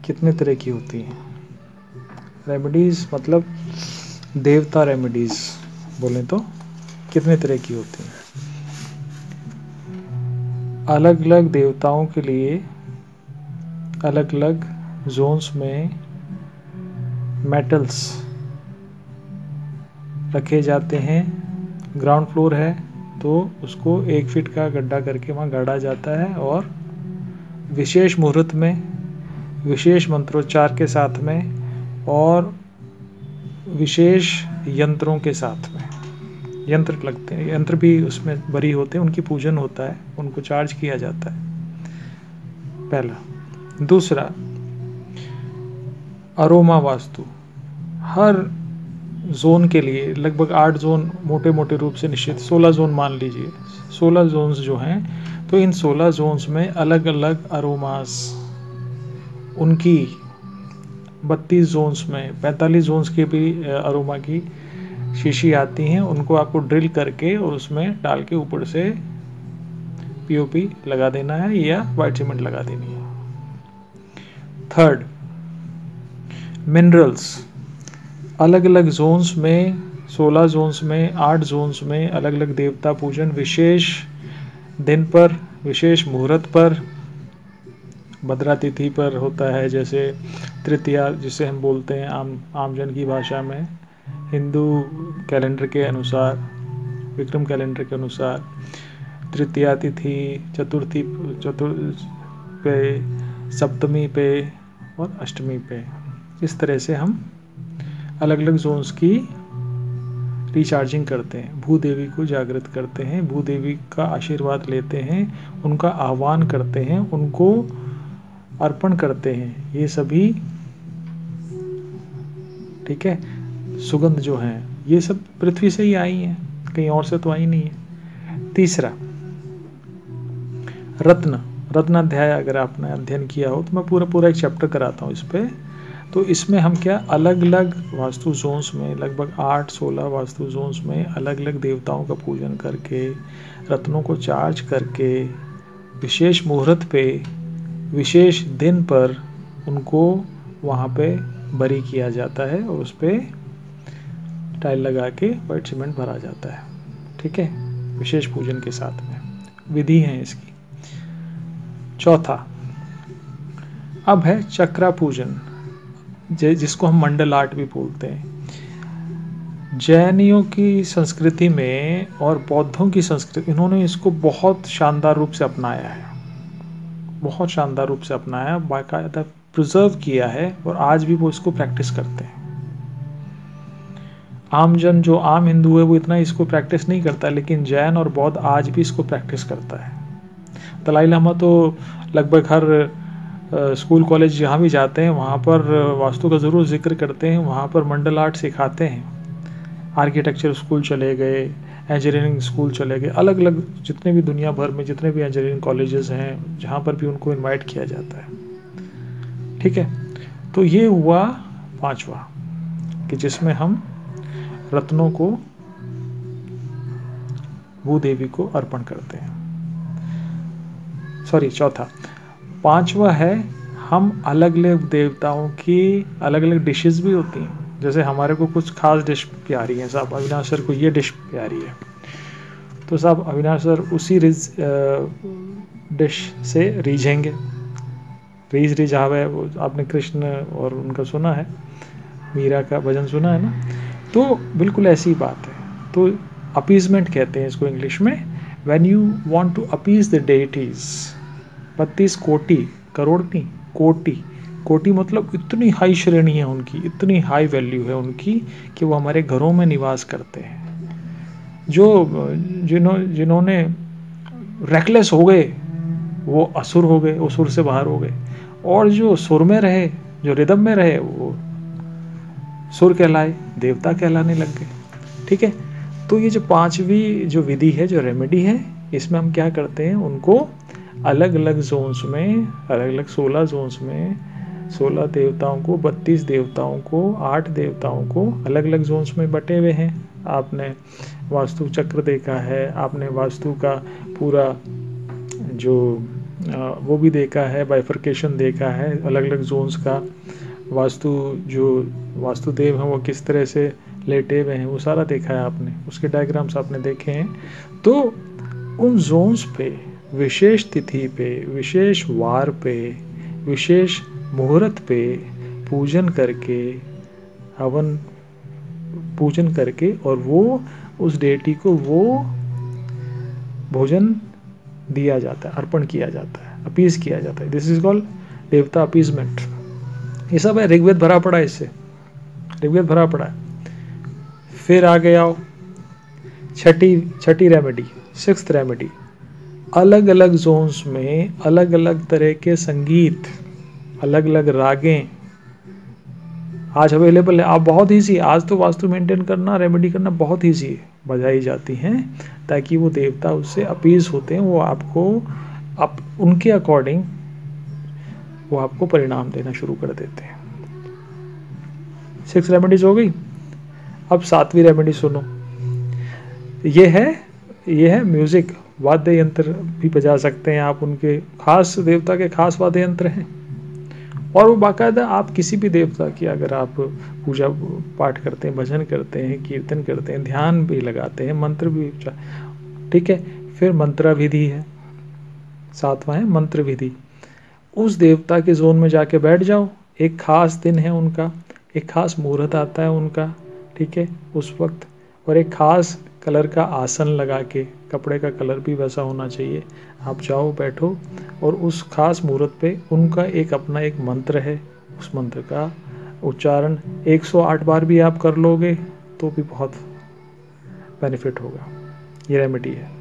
कितने तरह की होती हैं? रेमेडीज मतलब देवता रेमेडीज बोलें तो कितने तरह की होती हैं? अलग अलग देवताओं के लिए अलग अलग जोन्स में मेटल्स रखे जाते हैं। ग्राउंड फ्लोर है तो उसको 1 फीट का गड्ढा करके वहाँ गाड़ा जाता है और विशेष मुहूर्त में विशेष मंत्रोच्चार के साथ में और विशेष यंत्रों के साथ में यंत्र लगते हैं, यंत्र भी उसमें भरी होते हैं, उनकी पूजन होता है, उनको चार्ज किया जाता है। पहला। दूसरा, अरोमा वास्तु। हर जोन के लिए लगभग 8 जोन मोटे मोटे रूप से निश्चित, 16 जोन मान लीजिए। 16 जोन्स जो हैं, तो इन 16 जोन्स में अलग अलग अरोमास, उनकी 32 जोन्स में 45 जोन्स के भी अरोमा की शीशी आती हैं। उनको आपको ड्रिल करके और उसमें डाल के ऊपर से पीओपी लगा देना है या वाइट सीमेंट लगा देनी है। Third, minerals. अलग अलग जोन्स में 16 जोन्स में 8 जोन्स में अलग अलग देवता पूजन विशेष दिन पर विशेष मुहूर्त पर भद्रा तिथि पर होता है, जैसे तृतीया जिसे हम बोलते हैं आमजन की भाषा में, हिंदू कैलेंडर के अनुसार, विक्रम कैलेंडर के अनुसार तृतीया तिथि, चतुर्थी पे, सप्तमी पे और अष्टमी पे। इस तरह से हम अलग अलग जोन्स की रिचार्जिंग करते हैं, भूदेवी को जागृत करते हैं, भूदेवी का आशीर्वाद लेते हैं, उनका आह्वान करते हैं, उनको अर्पण करते हैं। ये सभी ठीक है, सुगंध जो हैं ये सब पृथ्वी से ही आई हैं, कहीं और से तो आई नहीं है। तीसरा, रत्नाध्याय अगर आपने अध्ययन किया हो तो मैं पूरा एक चैप्टर कराता हूँ इस पे। तो इसमें हम क्या अलग अलग वास्तु जोन्स में लगभग 8-16 वास्तु जोन्स में अलग अलग देवताओं का पूजन करके, रत्नों को चार्ज करके, विशेष मुहूर्त पे विशेष दिन पर उनको वहाँ पे बरी किया जाता है और उस पर टाइल लगा के वाइट सीमेंट भरा जाता है। ठीक है, विशेष पूजन के साथ में विधि है इसकी। चौथा, अब है चक्रा पूजन, जिसको हम मंडल आर्ट भी बोलते हैं। जैनियों की संस्कृति में और बौद्धों की संस्कृति, इन्होंने इसको बहुत शानदार रूप से अपनाया है, बहुत शानदार रूप से अपनाया, बाकायदा प्रिजर्व किया है और आज भी वो इसको प्रैक्टिस करते हैं। आमजन जो आम हिंदू है वो इतना इसको प्रैक्टिस नहीं करता, लेकिन जैन और बौद्ध आज भी इसको प्रैक्टिस करता है। दलाई लामा तो लगभग हर स्कूल कॉलेज जहाँ भी जाते हैं वहाँ पर वास्तु का ज़रूर जिक्र करते हैं, वहाँ पर मंडल आर्ट सिखाते हैं। आर्किटेक्चर स्कूल चले गए, इंजीनियरिंग स्कूल चले गए, अलग अलग जितने भी दुनिया भर में जितने भी इंजीनियरिंग कॉलेजेस हैं जहाँ पर भी उनको इनवाइट किया जाता है। ठीक है, तो ये हुआ 5वां कि जिसमें हम रत्नों को भूदेवी को अर्पण करते हैं। सॉरी, चौथा। 5वां है हम अलग अलग देवताओं की अलग अलग डिशेस भी होती हैं। जैसे हमारे को कुछ खास डिश प्यारी है, साहब अविनाश सर को ये डिश प्यारी है, तो साहब अविनाश सर उसी डिश से रीझेंगे। रीझ रिझावे, वो आपने कृष्ण और उनका सुना है, मीरा का भजन सुना है ना, तो बिल्कुल ऐसी बात है। तो अपीजमेंट कहते हैं इसको इंग्लिश में, when you want to appease the deities. 32 कोटि, करोड़ नहीं, कोटि मतलब इतनी हाई श्रेणी है उनकी, इतनी हाई वैल्यू है उनकी कि वो हमारे घरों में निवास करते हैं। जिन्होंने रेकलेस हो गए वो असुर हो गए, असुर से बाहर हो गए, और जो सुर में रहे, जो रिदम में रहे, वो सुर कहलाए, देवता कहलाने लग गए। ठीक है, तो ये जो 5वीं जो विधि है, जो रेमेडी है, इसमें हम क्या करते हैं, उनको अलग अलग जोन्स में, अलग अलग 16 जोन्स में 16 देवताओं को, 32 देवताओं को, 8 देवताओं को अलग अलग जोन्स में बटे हुए हैं। आपने वास्तु चक्र देखा है, आपने वास्तु का पूरा जो वो भी देखा है, बाइफर्केशन देखा है अलग अलग जोन्स का, जो वास्तुदेव हैं वो किस तरह से लेटे हुए हैं वो सारा देखा है आपने, उसके डायग्राम्स आपने देखे हैं। तो उन जोन्स पे विशेष तिथि पे, विशेष वार पे, विशेष मुहूर्त पे पूजन करके, हवन पूजन करके, और वो उस डेटी को वो भोजन दिया जाता है, अर्पण किया जाता है, अपीज किया जाता है। दिस इज कॉल्ड देवता अपीजमेंट। ये सब है, ऋग्वेद भरा पड़ा है, इससे ऋग्वेद भरा पड़ा है। फिर आगे आओ, छठी रेमेडी, सिक्स्थ रेमेडी, अलग अलग जोन्स में अलग अलग तरह के संगीत, अलग अलग रागें आज अवेलेबल है। आप बहुत ईजी, आज तो वास्तु मेंटेन करना, रेमेडी करना बहुत ईजी है, बजाई जाती हैं ताकि वो देवता उससे अपीज होते हैं, वो आपको उनके अकॉर्डिंग वो आपको परिणाम देना शुरू कर देते हैं। 6 रेमेडीज हो गई। अब 7वीं रेमेडी सुनो। ये है म्यूजिक, वाद्य यंत्र भी बजा सकते हैं आप, उनके खास देवता के खास वाद्य यंत्र हैं, और वो बाकायदा आप किसी भी देवता की अगर आप पूजा पाठ करते हैं, भजन करते हैं, कीर्तन करते हैं, ध्यान भी लगाते हैं, मंत्र भी, ठीक है। फिर मंत्र विधि है, 7वां है मंत्र विधि। उस देवता के जोन में जाके बैठ जाओ, एक खास दिन है उनका, एक खास मुहूर्त आता है उनका, ठीक है, उस वक्त, और एक खास कलर का आसन लगा के, कपड़े का कलर भी वैसा होना चाहिए, आप जाओ बैठो, और उस खास मुहूर्त पे उनका एक अपना एक मंत्र है, उस मंत्र का उच्चारण 108 बार भी आप कर लोगे तो भी बहुत बेनिफिट होगा। ये रेमेडी है।